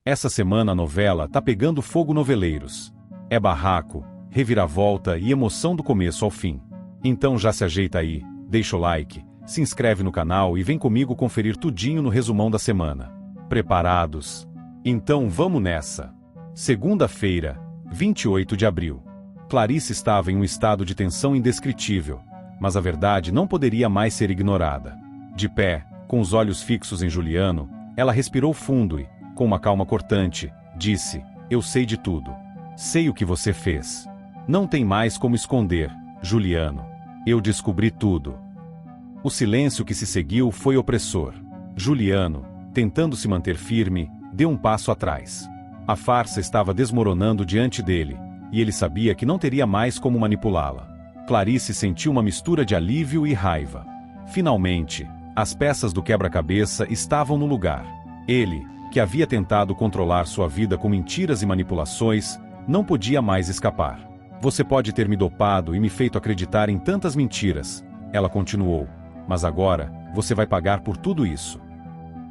Essa semana a novela tá pegando fogo noveleiros. É barraco, reviravolta e emoção do começo ao fim. Então já se ajeita aí, deixa o like, se inscreve no canal e vem comigo conferir tudinho no resumão da semana. Preparados? Então vamos nessa! Segunda-feira, 28 de abril. Clarice estava em um estado de tensão indescritível, mas a verdade não poderia mais ser ignorada. De pé, com os olhos fixos em Juliano, ela respirou fundo e, com uma calma cortante, disse: "Eu sei de tudo. Sei o que você fez. Não tem mais como esconder, Juliano. Eu descobri tudo." O silêncio que se seguiu foi opressor. Juliano, tentando se manter firme, deu um passo atrás. A farsa estava desmoronando diante dele, e ele sabia que não teria mais como manipulá-la. Clarice sentiu uma mistura de alívio e raiva. Finalmente, as peças do quebra-cabeça estavam no lugar. Ele, que havia tentado controlar sua vida com mentiras e manipulações, não podia mais escapar. "Você pode ter me dopado e me feito acreditar em tantas mentiras", ela continuou, "mas agora, você vai pagar por tudo isso."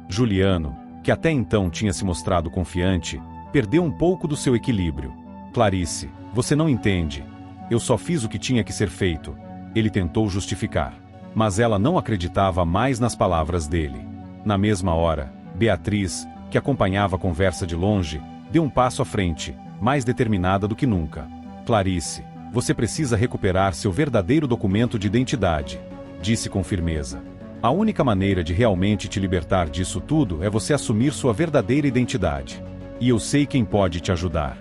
Juliano, que até então tinha se mostrado confiante, perdeu um pouco do seu equilíbrio. "Clarice, você não entende. Eu só fiz o que tinha que ser feito", ele tentou justificar. Mas ela não acreditava mais nas palavras dele. Na mesma hora, Beatriz, que acompanhava a conversa de longe, deu um passo à frente, mais determinada do que nunca. "Clarice, você precisa recuperar seu verdadeiro documento de identidade", disse com firmeza. "A única maneira de realmente te libertar disso tudo é você assumir sua verdadeira identidade. E eu sei quem pode te ajudar."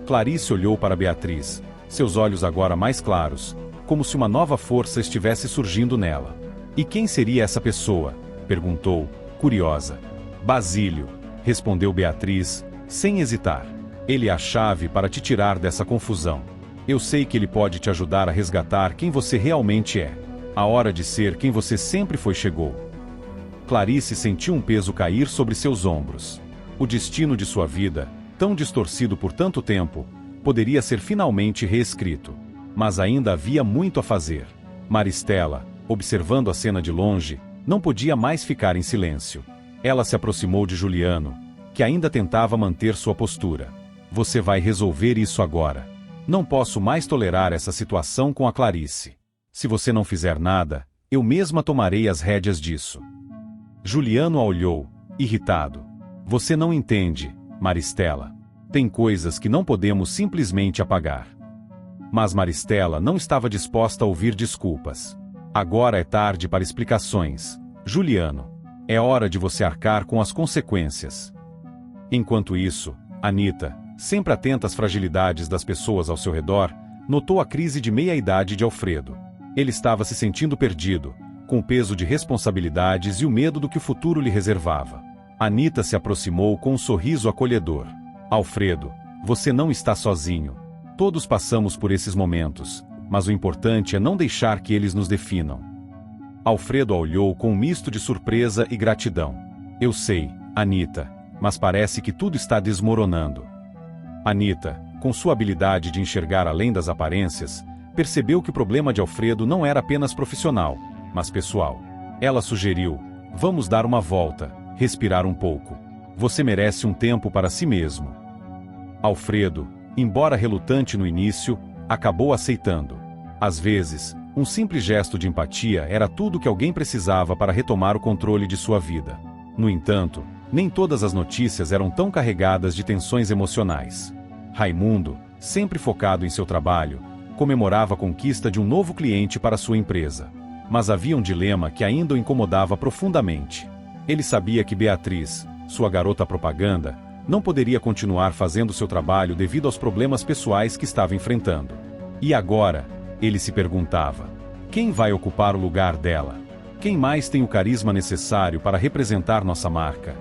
Clarice olhou para Beatriz, seus olhos agora mais claros, como se uma nova força estivesse surgindo nela. "E quem seria essa pessoa?", perguntou, curiosa. "Basílio", respondeu Beatriz, sem hesitar. "Ele é a chave para te tirar dessa confusão. Eu sei que ele pode te ajudar a resgatar quem você realmente é. A hora de ser quem você sempre foi chegou." Clarice sentiu um peso cair sobre seus ombros. O destino de sua vida, tão distorcido por tanto tempo, poderia ser finalmente reescrito. Mas ainda havia muito a fazer. Maristela, observando a cena de longe, não podia mais ficar em silêncio. Ela se aproximou de Juliano, que ainda tentava manter sua postura. "Você vai resolver isso agora. Não posso mais tolerar essa situação com a Clarice. Se você não fizer nada, eu mesma tomarei as rédeas disso." Juliano a olhou, irritado. "Você não entende, Maristela. Tem coisas que não podemos simplesmente apagar." Mas Maristela não estava disposta a ouvir desculpas. "Agora é tarde para explicações, Juliano. É hora de você arcar com as consequências." Enquanto isso, Anita, sempre atenta às fragilidades das pessoas ao seu redor, notou a crise de meia-idade de Alfredo. Ele estava se sentindo perdido, com o peso de responsabilidades e o medo do que o futuro lhe reservava. Anita se aproximou com um sorriso acolhedor. "Alfredo, você não está sozinho. Todos passamos por esses momentos, mas o importante é não deixar que eles nos definam." Alfredo a olhou com um misto de surpresa e gratidão. "Eu sei, Anita, mas parece que tudo está desmoronando." Anita, com sua habilidade de enxergar além das aparências, percebeu que o problema de Alfredo não era apenas profissional, mas pessoal. Ela sugeriu: "Vamos dar uma volta, respirar um pouco. Você merece um tempo para si mesmo." Alfredo, embora relutante no início, acabou aceitando. Às vezes, um simples gesto de empatia era tudo que alguém precisava para retomar o controle de sua vida. No entanto, nem todas as notícias eram tão carregadas de tensões emocionais. Raimundo, sempre focado em seu trabalho, comemorava a conquista de um novo cliente para sua empresa. Mas havia um dilema que ainda o incomodava profundamente. Ele sabia que Beatriz, sua garota propaganda, não poderia continuar fazendo seu trabalho devido aos problemas pessoais que estava enfrentando. E agora, ele se perguntava: quem vai ocupar o lugar dela? Quem mais tem o carisma necessário para representar nossa marca?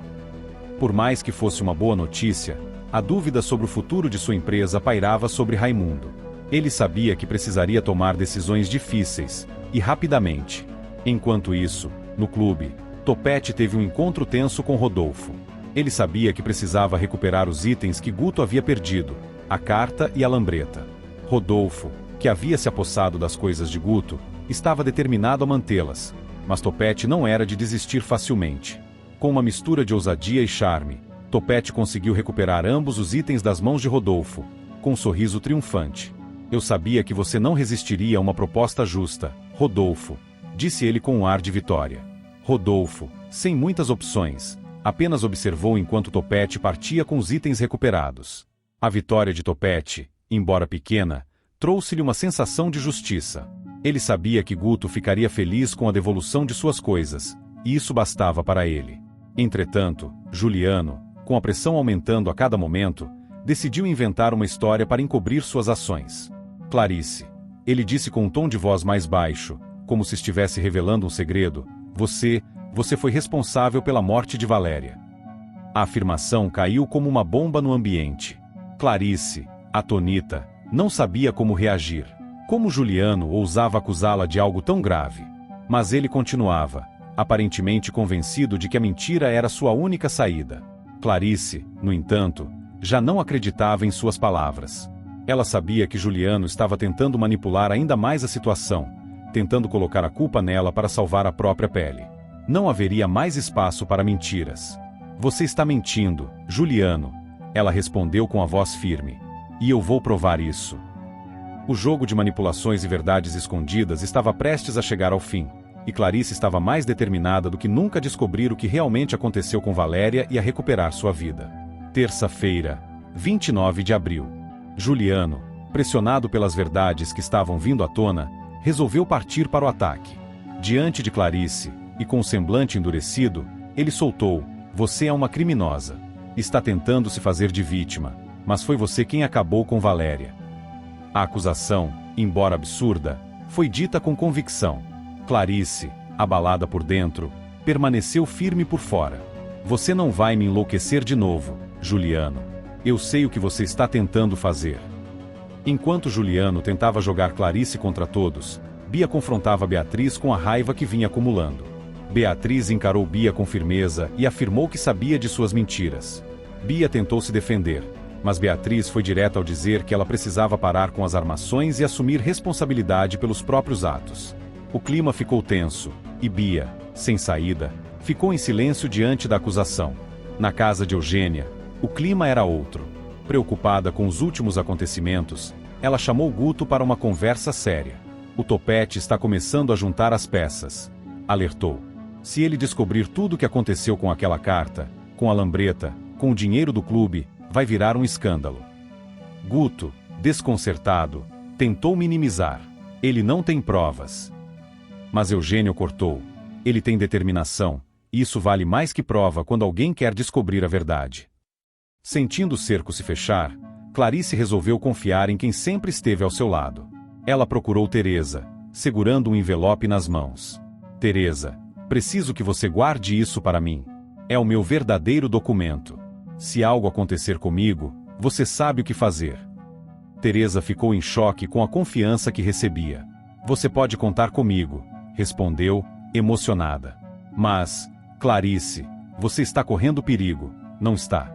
Por mais que fosse uma boa notícia, a dúvida sobre o futuro de sua empresa pairava sobre Raimundo. Ele sabia que precisaria tomar decisões difíceis, e rapidamente. Enquanto isso, no clube, Topete teve um encontro tenso com Rodolfo. Ele sabia que precisava recuperar os itens que Guto havia perdido, a carta e a lambreta. Rodolfo, que havia se apossado das coisas de Guto, estava determinado a mantê-las, mas Topete não era de desistir facilmente. Com uma mistura de ousadia e charme, Topete conseguiu recuperar ambos os itens das mãos de Rodolfo, com um sorriso triunfante. Eu sabia que você não resistiria a uma proposta justa, Rodolfo, disse ele com um ar de vitória. Rodolfo, sem muitas opções, apenas observou enquanto Topete partia com os itens recuperados. A vitória de Topete, embora pequena, trouxe-lhe uma sensação de justiça. Ele sabia que Guto ficaria feliz com a devolução de suas coisas, e isso bastava para ele. Entretanto, Juliano, com a pressão aumentando a cada momento, decidiu inventar uma história para encobrir suas ações. Clarice, ele disse com um tom de voz mais baixo, como se estivesse revelando um segredo, você foi responsável pela morte de Valéria. A afirmação caiu como uma bomba no ambiente. Clarice, atonita, não sabia como reagir. Como Juliano ousava acusá-la de algo tão grave? Mas ele continuava, aparentemente convencido de que a mentira era sua única saída. Clarice, no entanto, já não acreditava em suas palavras. Ela sabia que Juliano estava tentando manipular ainda mais a situação, tentando colocar a culpa nela para salvar a própria pele. Não haveria mais espaço para mentiras. Você está mentindo, Juliano, ela respondeu com a voz firme. E eu vou provar isso. O jogo de manipulações e verdades escondidas estava prestes a chegar ao fim, e Clarice estava mais determinada do que nunca a descobrir o que realmente aconteceu com Valéria e a recuperar sua vida. Terça-feira, 29 de abril. Juliano, pressionado pelas verdades que estavam vindo à tona, resolveu partir para o ataque. Diante de Clarice, e com o semblante endurecido, ele soltou: você é uma criminosa. Está tentando se fazer de vítima, mas foi você quem acabou com Valéria. A acusação, embora absurda, foi dita com convicção. Clarice, abalada por dentro, permaneceu firme por fora. Você não vai me enlouquecer de novo, Juliano. Eu sei o que você está tentando fazer. Enquanto Juliano tentava jogar Clarice contra todos, Bia confrontava Beatriz com a raiva que vinha acumulando. Beatriz encarou Bia com firmeza e afirmou que sabia de suas mentiras. Bia tentou se defender, mas Beatriz foi direta ao dizer que ela precisava parar com as armações e assumir responsabilidade pelos próprios atos. O clima ficou tenso, e Bia, sem saída, ficou em silêncio diante da acusação. Na casa de Eugênia, o clima era outro. Preocupada com os últimos acontecimentos, ela chamou Guto para uma conversa séria. O Topete está começando a juntar as peças, alertou. Se ele descobrir tudo o que aconteceu com aquela carta, com a lambreta, com o dinheiro do clube, vai virar um escândalo. Guto, desconcertado, tentou minimizar. Ele não tem provas. Mas Eugênio cortou. Ele tem determinação, e isso vale mais que prova quando alguém quer descobrir a verdade. Sentindo o cerco se fechar, Clarice resolveu confiar em quem sempre esteve ao seu lado. Ela procurou Teresa, segurando um envelope nas mãos. Teresa, preciso que você guarde isso para mim. É o meu verdadeiro documento. Se algo acontecer comigo, você sabe o que fazer. Teresa ficou em choque com a confiança que recebia. Você pode contar comigo, respondeu, emocionada. Mas, Clarice, você está correndo perigo, não está?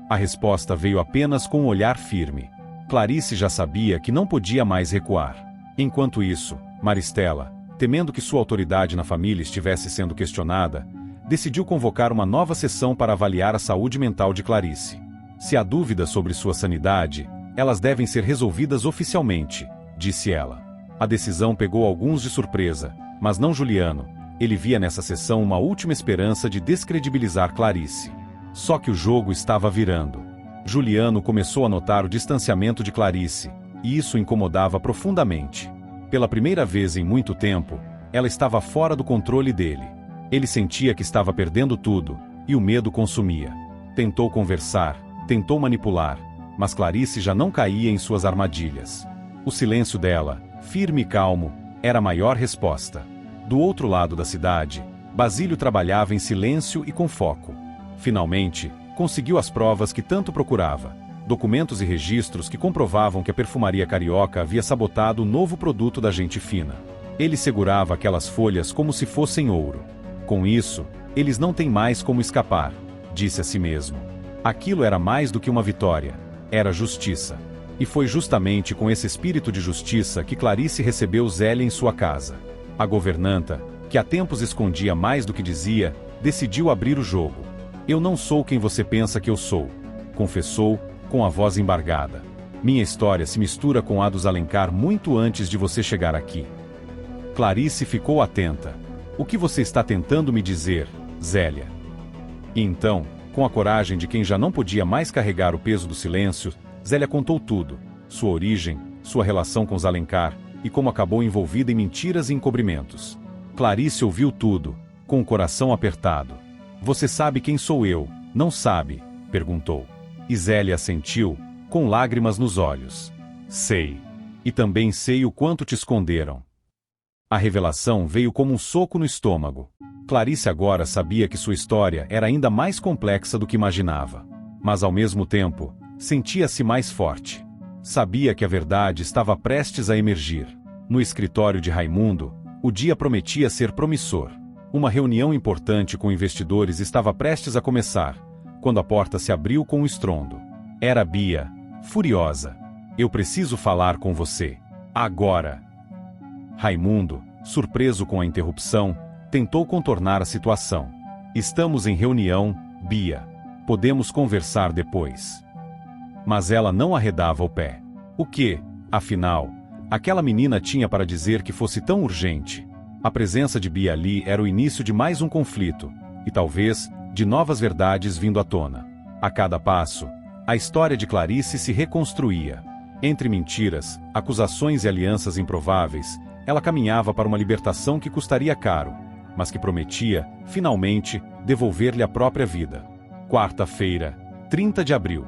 A resposta veio apenas com um olhar firme. Clarice já sabia que não podia mais recuar. Enquanto isso, Maristela, temendo que sua autoridade na família estivesse sendo questionada, decidiu convocar uma nova sessão para avaliar a saúde mental de Clarice. Se há dúvidas sobre sua sanidade, elas devem ser resolvidas oficialmente, disse ela. A decisão pegou alguns de surpresa, mas não Juliano. Ele via nessa sessão uma última esperança de descredibilizar Clarice. Só que o jogo estava virando. Juliano começou a notar o distanciamento de Clarice, e isso o incomodava profundamente. Pela primeira vez em muito tempo, ela estava fora do controle dele. Ele sentia que estava perdendo tudo, e o medo consumia. Tentou conversar, tentou manipular, mas Clarice já não caía em suas armadilhas. O silêncio dela, firme e calmo, era a maior resposta. Do outro lado da cidade, Basílio trabalhava em silêncio e com foco. Finalmente, conseguiu as provas que tanto procurava. Documentos e registros que comprovavam que a perfumaria carioca havia sabotado o novo produto da Gente Fina. Ele segurava aquelas folhas como se fossem ouro. Com isso, eles não têm mais como escapar, disse a si mesmo. Aquilo era mais do que uma vitória. Era justiça. E foi justamente com esse espírito de justiça que Clarice recebeu Zélia em sua casa. A governanta, que há tempos escondia mais do que dizia, decidiu abrir o jogo. Eu não sou quem você pensa que eu sou, confessou, com a voz embargada. Minha história se mistura com a dos Alencar muito antes de você chegar aqui. Clarice ficou atenta. O que você está tentando me dizer, Zélia? E então, com a coragem de quem já não podia mais carregar o peso do silêncio, Zélia contou tudo. Sua origem, sua relação com os Alencar, e como acabou envolvida em mentiras e encobrimentos. Clarice ouviu tudo, com o coração apertado. Você sabe quem sou eu, não sabe? Perguntou. E Zélia assentiu, com lágrimas nos olhos. Sei. E também sei o quanto te esconderam. A revelação veio como um soco no estômago. Clarice agora sabia que sua história era ainda mais complexa do que imaginava. Mas ao mesmo tempo, sentia-se mais forte. Sabia que a verdade estava prestes a emergir. No escritório de Raimundo, o dia prometia ser promissor. Uma reunião importante com investidores estava prestes a começar, quando a porta se abriu com um estrondo. Era Bia, furiosa. Eu preciso falar com você. Agora! Raimundo, surpreso com a interrupção, tentou contornar a situação. Estamos em reunião, Bia. Podemos conversar depois. Mas ela não arredava o pé. O que, afinal, aquela menina tinha para dizer que fosse tão urgente? A presença de Bia ali era o início de mais um conflito, e talvez, de novas verdades vindo à tona. A cada passo, a história de Clarice se reconstruía. Entre mentiras, acusações e alianças improváveis, ela caminhava para uma libertação que custaria caro, mas que prometia, finalmente, devolver-lhe a própria vida. Quarta-feira, 30 de abril.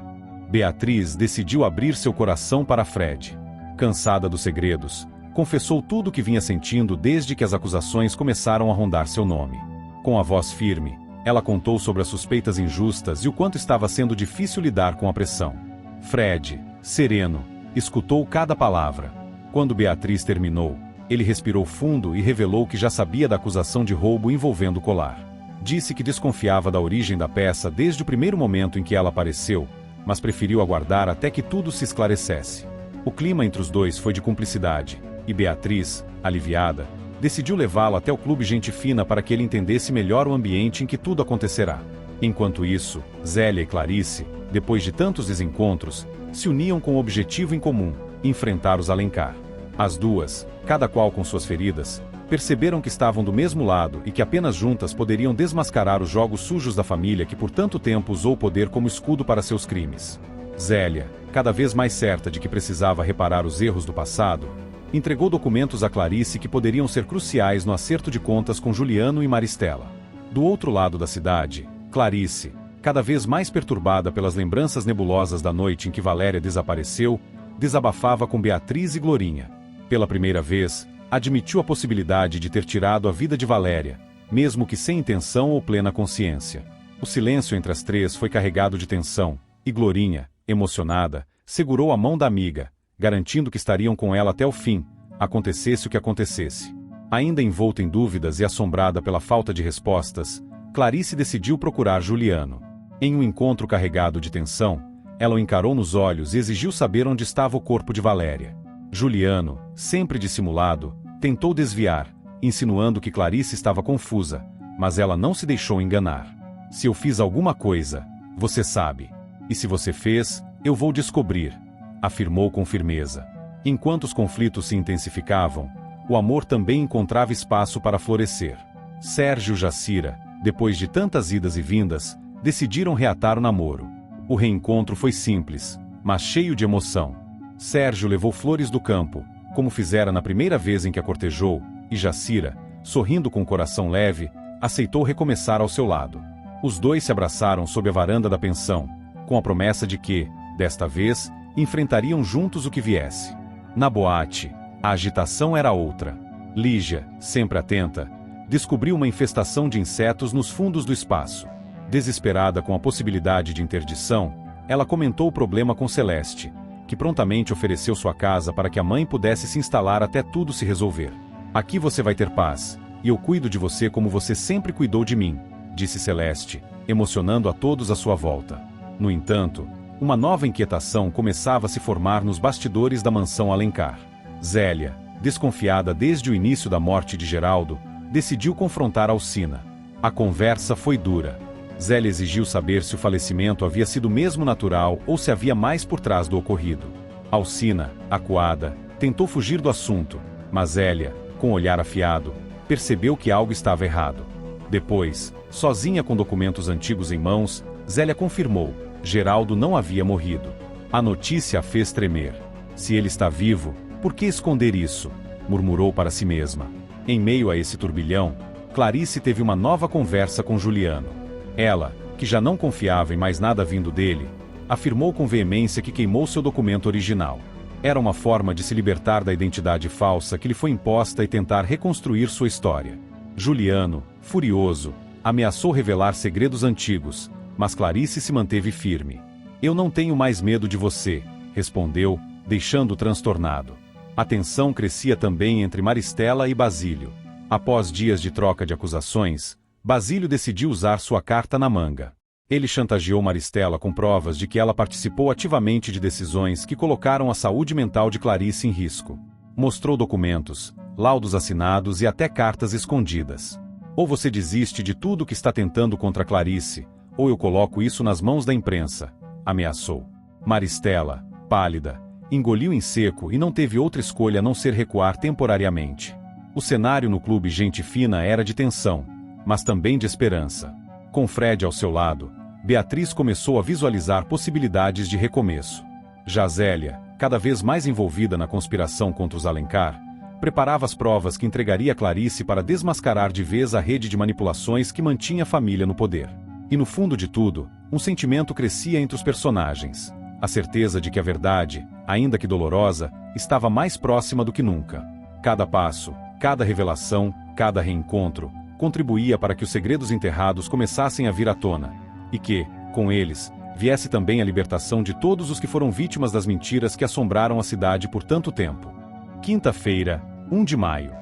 Beatriz decidiu abrir seu coração para Fred. Cansada dos segredos, confessou tudo o que vinha sentindo desde que as acusações começaram a rondar seu nome. Com a voz firme, ela contou sobre as suspeitas injustas e o quanto estava sendo difícil lidar com a pressão. Fred, sereno, escutou cada palavra. Quando Beatriz terminou, ele respirou fundo e revelou que já sabia da acusação de roubo envolvendo o colar. Disse que desconfiava da origem da peça desde o primeiro momento em que ela apareceu, mas preferiu aguardar até que tudo se esclarecesse. O clima entre os dois foi de cumplicidade, e Beatriz, aliviada, decidiu levá-lo até o clube Gente Fina para que ele entendesse melhor o ambiente em que tudo acontecerá. Enquanto isso, Zélia e Clarice, depois de tantos desencontros, se uniam com um objetivo em comum: enfrentar os Alencar. As duas, cada qual com suas feridas, perceberam que estavam do mesmo lado e que apenas juntas poderiam desmascarar os jogos sujos da família que por tanto tempo usou o poder como escudo para seus crimes. Zélia, cada vez mais certa de que precisava reparar os erros do passado, entregou documentos a Clarice que poderiam ser cruciais no acerto de contas com Juliano e Maristela. Do outro lado da cidade, Clarice, cada vez mais perturbada pelas lembranças nebulosas da noite em que Valéria desapareceu, desabafava com Beatriz e Glorinha. Pela primeira vez, admitiu a possibilidade de ter tirado a vida de Valéria, mesmo que sem intenção ou plena consciência. O silêncio entre as três foi carregado de tensão, e Glorinha, emocionada, segurou a mão da amiga, garantindo que estariam com ela até o fim, acontecesse o que acontecesse. Ainda envolta em dúvidas e assombrada pela falta de respostas, Clarice decidiu procurar Juliano. Em um encontro carregado de tensão, ela o encarou nos olhos e exigiu saber onde estava o corpo de Valéria. Juliano, sempre dissimulado, tentou desviar, insinuando que Clarice estava confusa, mas ela não se deixou enganar. Se eu fiz alguma coisa, você sabe. E se você fez, eu vou descobrir, afirmou com firmeza. Enquanto os conflitos se intensificavam, o amor também encontrava espaço para florescer. Sérgio e Jacira, depois de tantas idas e vindas, decidiram reatar o namoro. O reencontro foi simples, mas cheio de emoção. Sérgio levou flores do campo, como fizera na primeira vez em que a cortejou, e Jacira, sorrindo com o coração leve, aceitou recomeçar ao seu lado. Os dois se abraçaram sob a varanda da pensão, com a promessa de que, desta vez, enfrentariam juntos o que viesse. Na boate, a agitação era outra. Lígia, sempre atenta, descobriu uma infestação de insetos nos fundos do espaço. Desesperada com a possibilidade de interdição, ela comentou o problema com Celeste, que prontamente ofereceu sua casa para que a mãe pudesse se instalar até tudo se resolver. Aqui você vai ter paz, e eu cuido de você como você sempre cuidou de mim, disse Celeste, emocionando a todos à sua volta. No entanto, uma nova inquietação começava a se formar nos bastidores da mansão Alencar. Zélia, desconfiada desde o início da morte de Geraldo, decidiu confrontar Alcina. A conversa foi dura. Zélia exigiu saber se o falecimento havia sido mesmo natural ou se havia mais por trás do ocorrido. Alcina, acuada, tentou fugir do assunto, mas Zélia, com o olhar afiado, percebeu que algo estava errado. Depois, sozinha com documentos antigos em mãos, Zélia confirmou: Geraldo não havia morrido. A notícia a fez tremer. Se ele está vivo, por que esconder isso? Murmurou para si mesma. Em meio a esse turbilhão, Clarice teve uma nova conversa com Juliano. Ela, que já não confiava em mais nada vindo dele, afirmou com veemência que queimou seu documento original. Era uma forma de se libertar da identidade falsa que lhe foi imposta e tentar reconstruir sua história. Juliano, furioso, ameaçou revelar segredos antigos, mas Clarice se manteve firme. Eu não tenho mais medo de você, respondeu, deixando-o transtornado. A tensão crescia também entre Maristela e Basílio. Após dias de troca de acusações, Basílio decidiu usar sua carta na manga. Ele chantageou Maristela com provas de que ela participou ativamente de decisões que colocaram a saúde mental de Clarice em risco. Mostrou documentos, laudos assinados e até cartas escondidas. Ou você desiste de tudo que está tentando contra Clarice, ou eu coloco isso nas mãos da imprensa, ameaçou. Maristela, pálida, engoliu em seco e não teve outra escolha a não ser recuar temporariamente. O cenário no clube Gente Fina era de tensão, mas também de esperança. Com Fred ao seu lado, Beatriz começou a visualizar possibilidades de recomeço. Já Zélia, cada vez mais envolvida na conspiração contra os Alencar, preparava as provas que entregaria a Clarice para desmascarar de vez a rede de manipulações que mantinha a família no poder. E no fundo de tudo, um sentimento crescia entre os personagens. A certeza de que a verdade, ainda que dolorosa, estava mais próxima do que nunca. Cada passo, cada revelação, cada reencontro, contribuía para que os segredos enterrados começassem a vir à tona, e que, com eles, viesse também a libertação de todos os que foram vítimas das mentiras que assombraram a cidade por tanto tempo. Quinta-feira, 1 de maio.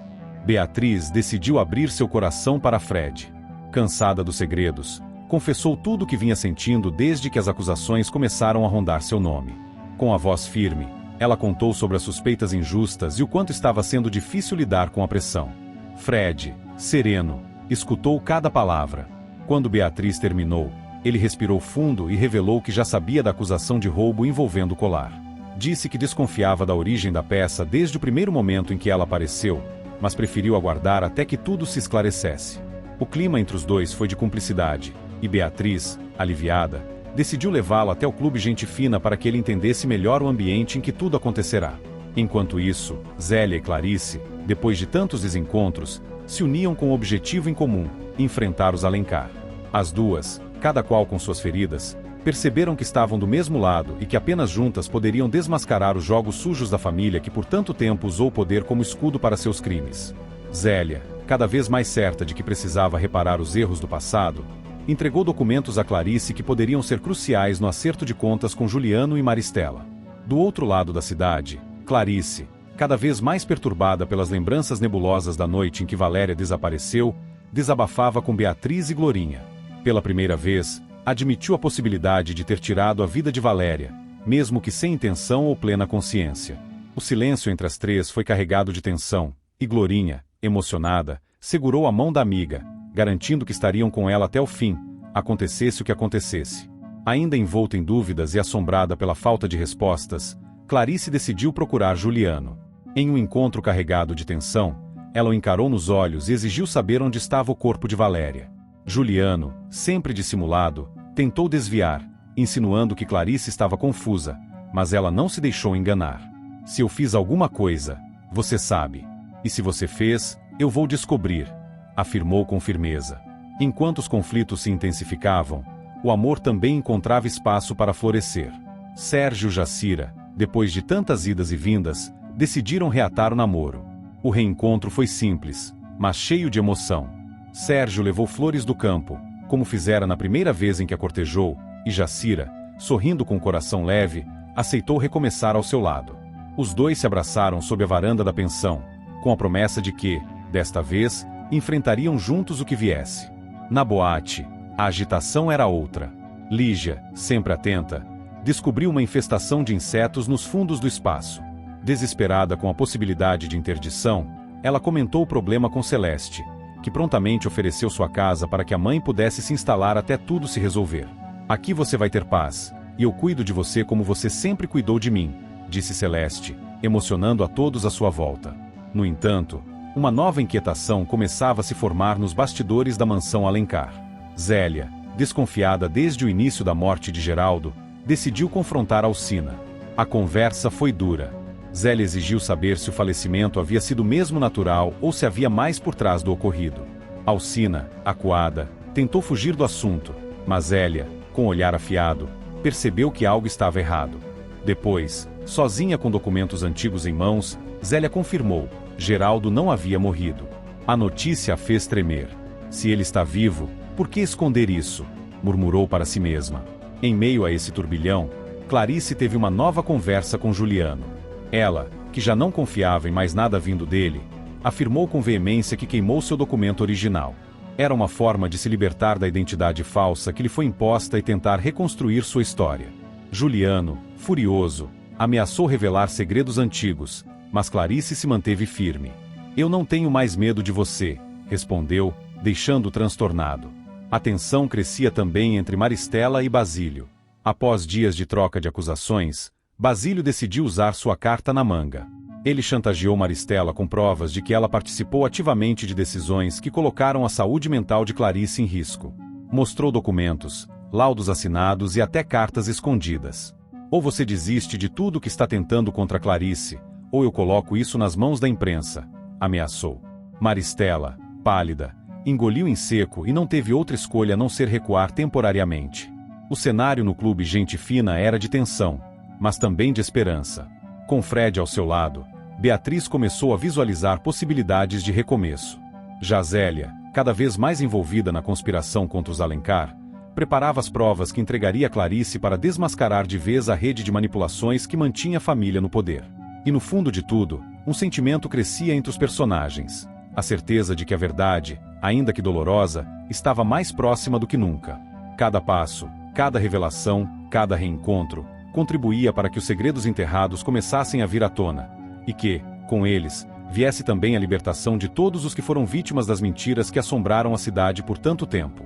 Beatriz decidiu abrir seu coração para Fred. Cansada dos segredos, confessou tudo o que vinha sentindo desde que as acusações começaram a rondar seu nome. Com a voz firme, ela contou sobre as suspeitas injustas e o quanto estava sendo difícil lidar com a pressão. Fred, sereno, escutou cada palavra. Quando Beatriz terminou, ele respirou fundo e revelou que já sabia da acusação de roubo envolvendo o colar. Disse que desconfiava da origem da peça desde o primeiro momento em que ela apareceu, mas preferiu aguardar até que tudo se esclarecesse. O clima entre os dois foi de cumplicidade, e Beatriz, aliviada, decidiu levá-lo até o clube Gente Fina para que ele entendesse melhor o ambiente em que tudo acontecerá. Enquanto isso, Zélia e Clarice, depois de tantos desencontros, se uniam com um objetivo em comum: enfrentar os Alencar. As duas, cada qual com suas feridas, perceberam que estavam do mesmo lado e que apenas juntas poderiam desmascarar os jogos sujos da família que por tanto tempo usou o poder como escudo para seus crimes. Zélia, cada vez mais certa de que precisava reparar os erros do passado, entregou documentos a Clarice que poderiam ser cruciais no acerto de contas com Juliano e Maristela. Do outro lado da cidade, Clarice, cada vez mais perturbada pelas lembranças nebulosas da noite em que Valéria desapareceu, desabafava com Beatriz e Glorinha. Pela primeira vez, admitiu a possibilidade de ter tirado a vida de Valéria, mesmo que sem intenção ou plena consciência. O silêncio entre as três foi carregado de tensão, e Glorinha, emocionada, segurou a mão da amiga, garantindo que estariam com ela até o fim, acontecesse o que acontecesse. Ainda envolta em dúvidas e assombrada pela falta de respostas, Clarice decidiu procurar Juliano. Em um encontro carregado de tensão, ela o encarou nos olhos e exigiu saber onde estava o corpo de Valéria. Juliano, sempre dissimulado, tentou desviar, insinuando que Clarice estava confusa, mas ela não se deixou enganar. Se eu fiz alguma coisa, você sabe. E se você fez, eu vou descobrir, afirmou com firmeza. Enquanto os conflitos se intensificavam, o amor também encontrava espaço para florescer. Sérgio e Jacira, depois de tantas idas e vindas, decidiram reatar o namoro. O reencontro foi simples, mas cheio de emoção. Sérgio levou flores do campo, como fizera na primeira vez em que a cortejou, e Jacira, sorrindo com o coração leve, aceitou recomeçar ao seu lado. Os dois se abraçaram sob a varanda da pensão, com a promessa de que, desta vez, enfrentariam juntos o que viesse. Na boate, a agitação era outra. Lígia, sempre atenta, descobriu uma infestação de insetos nos fundos do espaço. Desesperada com a possibilidade de interdição, ela comentou o problema com Celeste, que prontamente ofereceu sua casa para que a mãe pudesse se instalar até tudo se resolver. Aqui você vai ter paz, e eu cuido de você como você sempre cuidou de mim, disse Celeste, emocionando a todos à sua volta. No entanto, uma nova inquietação começava a se formar nos bastidores da mansão Alencar. Zélia, desconfiada desde o início da morte de Geraldo, decidiu confrontar Alcina. A conversa foi dura. Zélia exigiu saber se o falecimento havia sido mesmo natural ou se havia mais por trás do ocorrido. Alcina, acuada, tentou fugir do assunto, mas Zélia, com o olhar afiado, percebeu que algo estava errado. Depois, sozinha com documentos antigos em mãos, Zélia confirmou: Geraldo não havia morrido. A notícia a fez tremer. Se ele está vivo, por que esconder isso? Murmurou para si mesma. Em meio a esse turbilhão, Clarice teve uma nova conversa com Juliano. Ela, que já não confiava em mais nada vindo dele, afirmou com veemência que queimou seu documento original. Era uma forma de se libertar da identidade falsa que lhe foi imposta e tentar reconstruir sua história. Juliano, furioso, ameaçou revelar segredos antigos, mas Clarice se manteve firme. Eu não tenho mais medo de você, respondeu, deixando-o transtornado. A tensão crescia também entre Maristela e Basílio. Após dias de troca de acusações, Basílio decidiu usar sua carta na manga. Ele chantageou Maristela com provas de que ela participou ativamente de decisões que colocaram a saúde mental de Clarice em risco. Mostrou documentos, laudos assinados e até cartas escondidas. Ou você desiste de tudo que está tentando contra Clarice, ou eu coloco isso nas mãos da imprensa, ameaçou. Maristela, pálida, engoliu em seco e não teve outra escolha a não ser recuar temporariamente. O cenário no clube Gente Fina era de tensão, mas também de esperança. Com Fred ao seu lado, Beatriz começou a visualizar possibilidades de recomeço. Já Zélia, cada vez mais envolvida na conspiração contra os Alencar, preparava as provas que entregaria a Clarice para desmascarar de vez a rede de manipulações que mantinha a família no poder. E no fundo de tudo, um sentimento crescia entre os personagens. A certeza de que a verdade, ainda que dolorosa, estava mais próxima do que nunca. Cada passo, cada revelação, cada reencontro, contribuía para que os segredos enterrados começassem a vir à tona, e que, com eles, viesse também a libertação de todos os que foram vítimas das mentiras que assombraram a cidade por tanto tempo.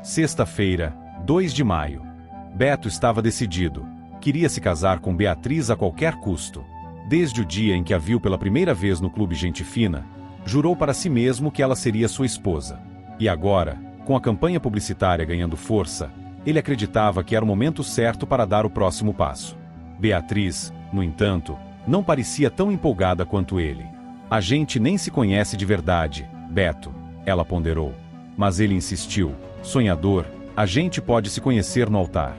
Sexta-feira, 2 de maio. Beto estava decidido. Queria se casar com Beatriz a qualquer custo. Desde o dia em que a viu pela primeira vez no clube Gente Fina, jurou para si mesmo que ela seria sua esposa. E agora, com a campanha publicitária ganhando força, ele acreditava que era o momento certo para dar o próximo passo. Beatriz, no entanto, não parecia tão empolgada quanto ele. A gente nem se conhece de verdade, Beto, ela ponderou. Mas ele insistiu, sonhador, a gente pode se conhecer no altar.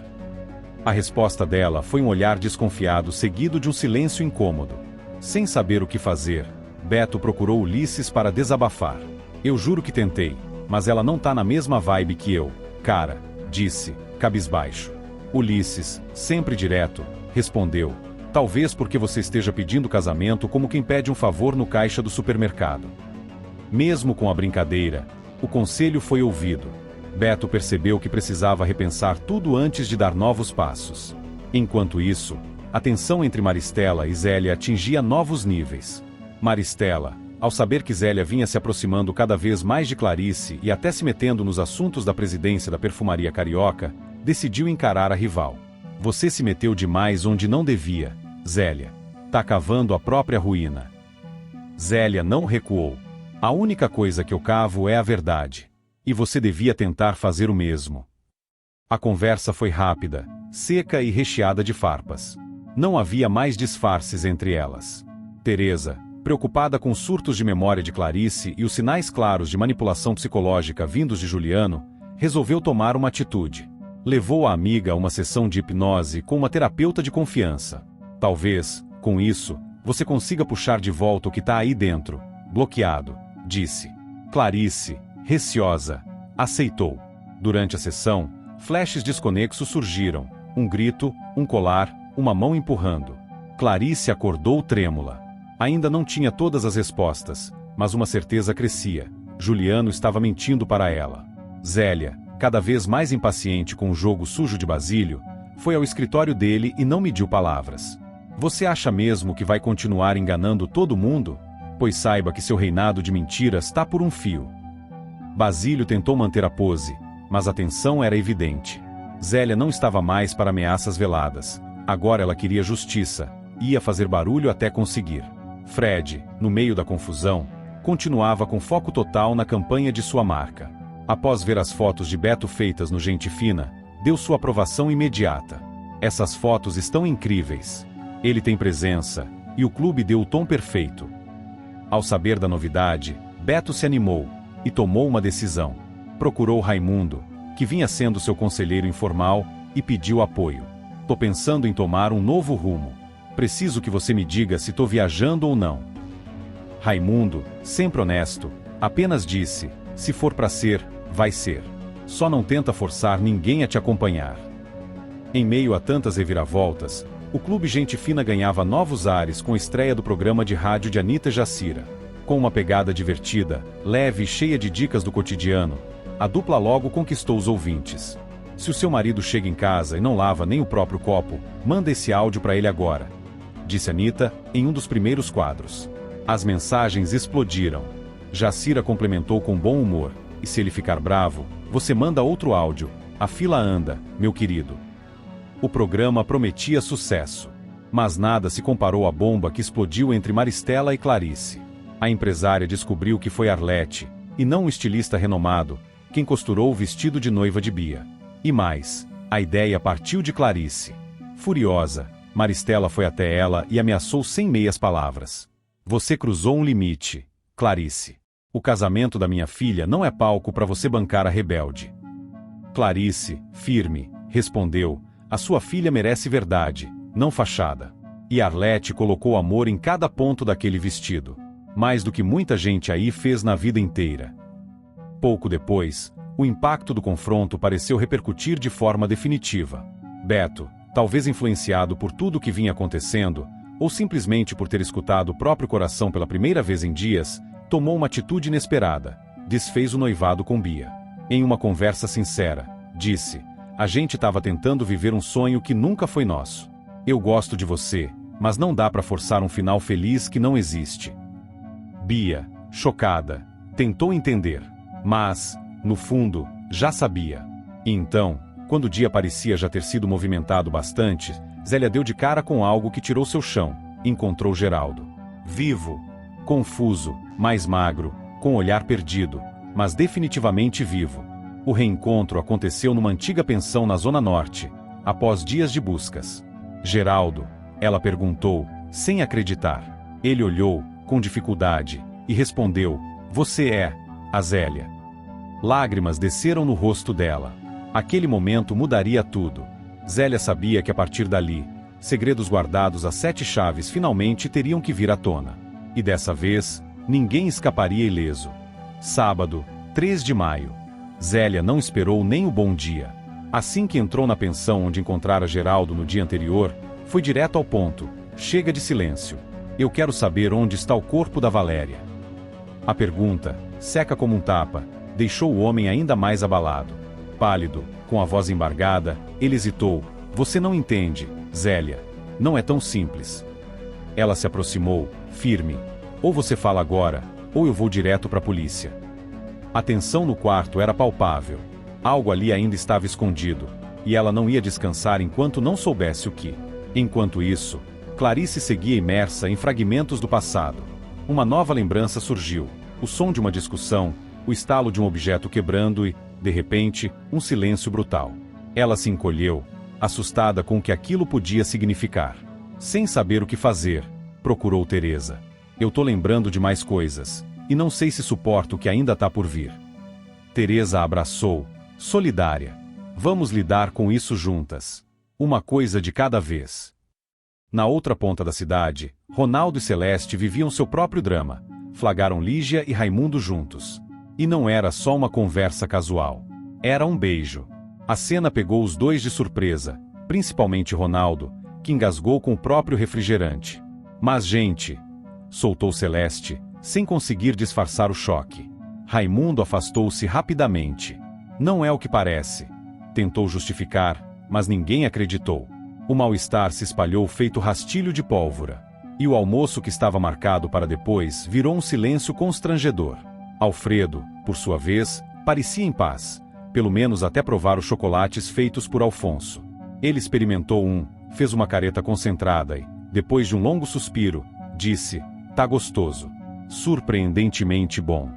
A resposta dela foi um olhar desconfiado seguido de um silêncio incômodo. Sem saber o que fazer, Beto procurou Ulisses para desabafar. Eu juro que tentei, mas ela não tá na mesma vibe que eu, cara, disse, cabisbaixo. Ulisses, sempre direto, respondeu, talvez porque você esteja pedindo casamento como quem pede um favor no caixa do supermercado. Mesmo com a brincadeira, o conselho foi ouvido. Beto percebeu que precisava repensar tudo antes de dar novos passos. Enquanto isso, a tensão entre Maristela e Zélia atingia novos níveis. Maristela, ao saber que Zélia vinha se aproximando cada vez mais de Clarice e até se metendo nos assuntos da presidência da perfumaria carioca, decidiu encarar a rival. Você se meteu demais onde não devia, Zélia. Tá cavando a própria ruína. Zélia não recuou. A única coisa que eu cavo é a verdade. E você devia tentar fazer o mesmo. A conversa foi rápida, seca e recheada de farpas. Não havia mais disfarces entre elas. Teresa, preocupada com os surtos de memória de Clarice e os sinais claros de manipulação psicológica vindos de Juliano, resolveu tomar uma atitude. Levou a amiga a uma sessão de hipnose com uma terapeuta de confiança. Talvez, com isso, você consiga puxar de volta o que está aí dentro, bloqueado, disse. Clarice, receosa, aceitou. Durante a sessão, flashes desconexos surgiram, um grito, um colar, uma mão empurrando. Clarice acordou trêmula. Ainda não tinha todas as respostas, mas uma certeza crescia. Juliano estava mentindo para ela. Zélia, cada vez mais impaciente com o jogo sujo de Basílio, foi ao escritório dele e não mediu palavras. Você acha mesmo que vai continuar enganando todo mundo? Pois saiba que seu reinado de mentiras está por um fio. Basílio tentou manter a pose, mas a tensão era evidente. Zélia não estava mais para ameaças veladas. Agora ela queria justiça, e ia fazer barulho até conseguir. Fred, no meio da confusão, continuava com foco total na campanha de sua marca. Após ver as fotos de Beto feitas no Gente Fina, deu sua aprovação imediata. Essas fotos estão incríveis. Ele tem presença, e o clube deu o tom perfeito. Ao saber da novidade, Beto se animou e tomou uma decisão. Procurou Raimundo, que vinha sendo seu conselheiro informal, e pediu apoio. Tô pensando em tomar um novo rumo. Preciso que você me diga se tô viajando ou não. Raimundo, sempre honesto, apenas disse: se for pra ser, vai ser. Só não tenta forçar ninguém a te acompanhar. Em meio a tantas reviravoltas, o Clube Gente Fina ganhava novos ares com a estreia do programa de rádio de Anitta e Jacira. Com uma pegada divertida, leve e cheia de dicas do cotidiano, a dupla logo conquistou os ouvintes. Se o seu marido chega em casa e não lava nem o próprio copo, manda esse áudio para ele agora, disse Anitta em um dos primeiros quadros. As mensagens explodiram. Jacira complementou com bom humor: e se ele ficar bravo, você manda outro áudio. A fila anda, meu querido. O programa prometia sucesso. Mas nada se comparou à bomba que explodiu entre Maristela e Clarice. A empresária descobriu que foi Arlete, e não um estilista renomado, quem costurou o vestido de noiva de Bia. E mais, a ideia partiu de Clarice. Furiosa, Maristela foi até ela e ameaçou sem meias palavras. Você cruzou um limite, Clarice. O casamento da minha filha não é palco para você bancar a rebelde. Clarice, firme, respondeu: a sua filha merece verdade, não fachada. E Arlete colocou amor em cada ponto daquele vestido. Mais do que muita gente aí fez na vida inteira. Pouco depois, o impacto do confronto pareceu repercutir de forma definitiva. Beto, talvez influenciado por tudo o que vinha acontecendo, ou simplesmente por ter escutado o próprio coração pela primeira vez em dias, tomou uma atitude inesperada: desfez o noivado com Bia. Em uma conversa sincera, disse: a gente estava tentando viver um sonho que nunca foi nosso. Eu gosto de você, mas não dá para forçar um final feliz que não existe. Bia, chocada, tentou entender, mas, no fundo, já sabia. E então, quando o dia parecia já ter sido movimentado bastante, Zélia deu de cara com algo que tirou seu chão. Encontrou Geraldo. Vivo. Confuso, mais magro, com o olhar perdido, mas definitivamente vivo. O reencontro aconteceu numa antiga pensão na Zona Norte, após dias de buscas. Geraldo, ela perguntou, sem acreditar. Ele olhou, com dificuldade, e respondeu: você é a Zélia. Lágrimas desceram no rosto dela. Aquele momento mudaria tudo. Zélia sabia que a partir dali, segredos guardados a 7 chaves finalmente teriam que vir à tona. E dessa vez, ninguém escaparia ileso. Sábado, 3 de maio. Zélia não esperou nem o bom dia. Assim que entrou na pensão onde encontrara Geraldo no dia anterior, foi direto ao ponto: chega de silêncio. Eu quero saber onde está o corpo da Valéria. A pergunta, seca como um tapa, deixou o homem ainda mais abalado. Pálido, com a voz embargada, ele hesitou. Você não entende, Zélia. Não é tão simples. Ela se aproximou, firme. Ou você fala agora, ou eu vou direto para a polícia. A tensão no quarto era palpável. Algo ali ainda estava escondido, e ela não ia descansar enquanto não soubesse o que. Enquanto isso, Clarice seguia imersa em fragmentos do passado. Uma nova lembrança surgiu, o som de uma discussão, o estalo de um objeto quebrando e, de repente, um silêncio brutal. Ela se encolheu, assustada com o que aquilo podia significar. Sem saber o que fazer, procurou Teresa. Eu tô lembrando de mais coisas, e não sei se suporto o que ainda tá por vir. Teresa a abraçou, solidária. Vamos lidar com isso juntas. Uma coisa de cada vez. Na outra ponta da cidade, Ronaldo e Celeste viviam seu próprio drama. Flagraram Lígia e Raimundo juntos. E não era só uma conversa casual. Era um beijo. A cena pegou os dois de surpresa, principalmente Ronaldo, que engasgou com o próprio refrigerante. Mas gente, soltou Celeste, sem conseguir disfarçar o choque. Raimundo afastou-se rapidamente. Não é o que parece. Tentou justificar, mas ninguém acreditou. O mal-estar se espalhou feito rastilho de pólvora. E o almoço que estava marcado para depois virou um silêncio constrangedor. Alfredo, por sua vez, parecia em paz, pelo menos até provar os chocolates feitos por Alfonso. Ele experimentou um, fez uma careta concentrada e, depois de um longo suspiro, disse: "Tá gostoso. Surpreendentemente bom."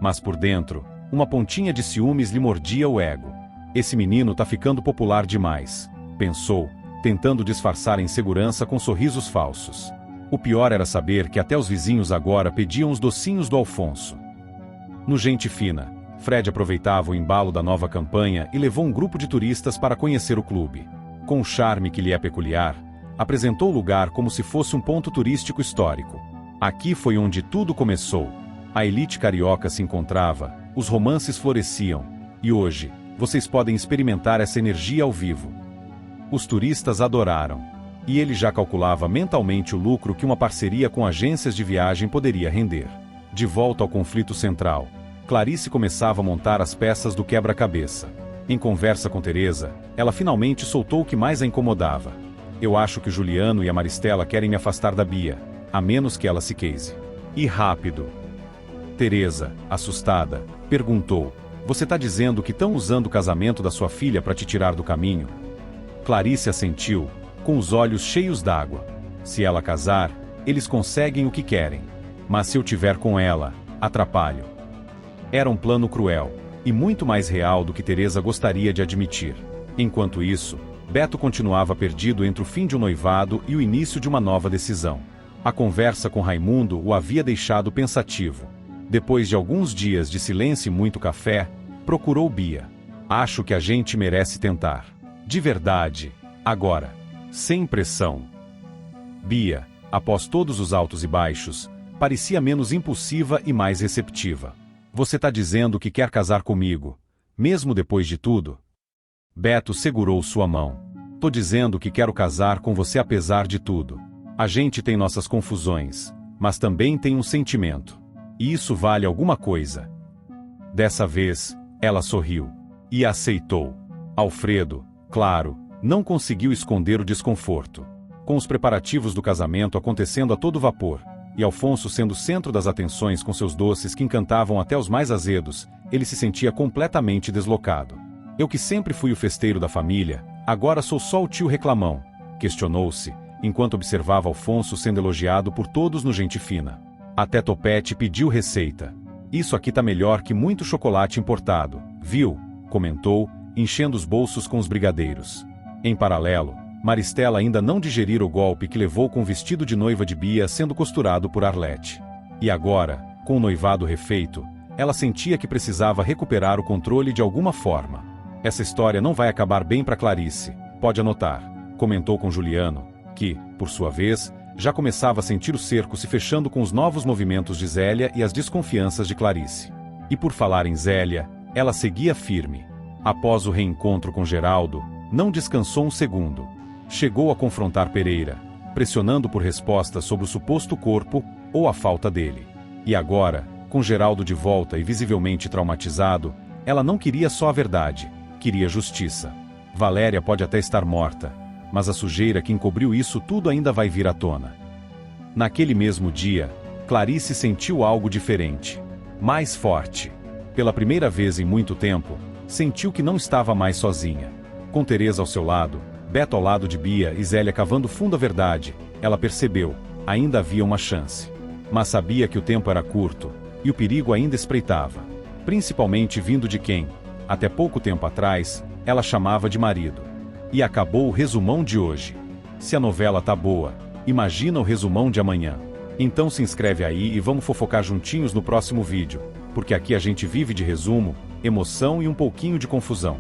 Mas por dentro, uma pontinha de ciúmes lhe mordia o ego. "Esse menino tá ficando popular demais", pensou, tentando disfarçar a insegurança com sorrisos falsos. O pior era saber que até os vizinhos agora pediam os docinhos do Alfonso. No Gente Fina, Fred aproveitava o embalo da nova campanha e levou um grupo de turistas para conhecer o clube. Com o charme que lhe é peculiar, apresentou o lugar como se fosse um ponto turístico histórico. Aqui foi onde tudo começou. A elite carioca se encontrava, os romances floresciam, e hoje, vocês podem experimentar essa energia ao vivo. Os turistas adoraram, e ele já calculava mentalmente o lucro que uma parceria com agências de viagem poderia render. De volta ao conflito central, Clarice começava a montar as peças do quebra-cabeça. Em conversa com Teresa, ela finalmente soltou o que mais a incomodava. "Eu acho que o Juliano e a Maristela querem me afastar da Bia, a menos que ela se case. E rápido." Teresa, assustada, perguntou: "Você tá dizendo que estão usando o casamento da sua filha para te tirar do caminho?" Clarice assentiu, com os olhos cheios d'água. "Se ela casar, eles conseguem o que querem. Mas se eu tiver com ela, atrapalho." Era um plano cruel, e muito mais real do que Teresa gostaria de admitir. Enquanto isso, Beto continuava perdido entre o fim de um noivado e o início de uma nova decisão. A conversa com Raimundo o havia deixado pensativo. Depois de alguns dias de silêncio e muito café, procurou Bia. "Acho que a gente merece tentar. De verdade. Agora. Sem pressão." Bia, após todos os altos e baixos, parecia menos impulsiva e mais receptiva. "Você tá dizendo que quer casar comigo, mesmo depois de tudo?" Beto segurou sua mão. "Tô dizendo que quero casar com você apesar de tudo. A gente tem nossas confusões, mas também tem um sentimento. E isso vale alguma coisa." Dessa vez, ela sorriu. E aceitou. Alfredo, claro, não conseguiu esconder o desconforto. Com os preparativos do casamento acontecendo a todo vapor, e Alfonso sendo o centro das atenções com seus doces que encantavam até os mais azedos, ele se sentia completamente deslocado. "Eu que sempre fui o festeiro da família, agora sou só o tio reclamão", questionou-se, enquanto observava Alfonso sendo elogiado por todos no Gente Fina. Até Topete pediu receita. "Isso aqui tá melhor que muito chocolate importado, viu?", comentou, enchendo os bolsos com os brigadeiros. Em paralelo, Maristela ainda não digerira o golpe que levou com o vestido de noiva de Bia sendo costurado por Arlete. E agora, com o noivado refeito, ela sentia que precisava recuperar o controle de alguma forma. "Essa história não vai acabar bem para Clarice, pode anotar", comentou com Juliano, que, por sua vez, já começava a sentir o cerco se fechando com os novos movimentos de Zélia e as desconfianças de Clarice. E por falar em Zélia, ela seguia firme. Após o reencontro com Geraldo, não descansou um segundo. Chegou a confrontar Pereira, pressionando por respostas sobre o suposto corpo ou a falta dele. E agora, com Geraldo de volta e visivelmente traumatizado, ela não queria só a verdade, queria justiça. Valéria pode até estar morta, mas a sujeira que encobriu isso tudo ainda vai vir à tona. Naquele mesmo dia, Clarice sentiu algo diferente. Mais forte. Pela primeira vez em muito tempo, sentiu que não estava mais sozinha. Com Teresa ao seu lado, Beto ao lado de Bia e Zélia cavando fundo a verdade, ela percebeu, ainda havia uma chance. Mas sabia que o tempo era curto, e o perigo ainda espreitava. Principalmente vindo de quem, até pouco tempo atrás, ela chamava de marido. E acabou o resumão de hoje. Se a novela tá boa, imagina o resumão de amanhã. Então se inscreve aí e vamos fofocar juntinhos no próximo vídeo, porque aqui a gente vive de resumo, emoção e um pouquinho de confusão.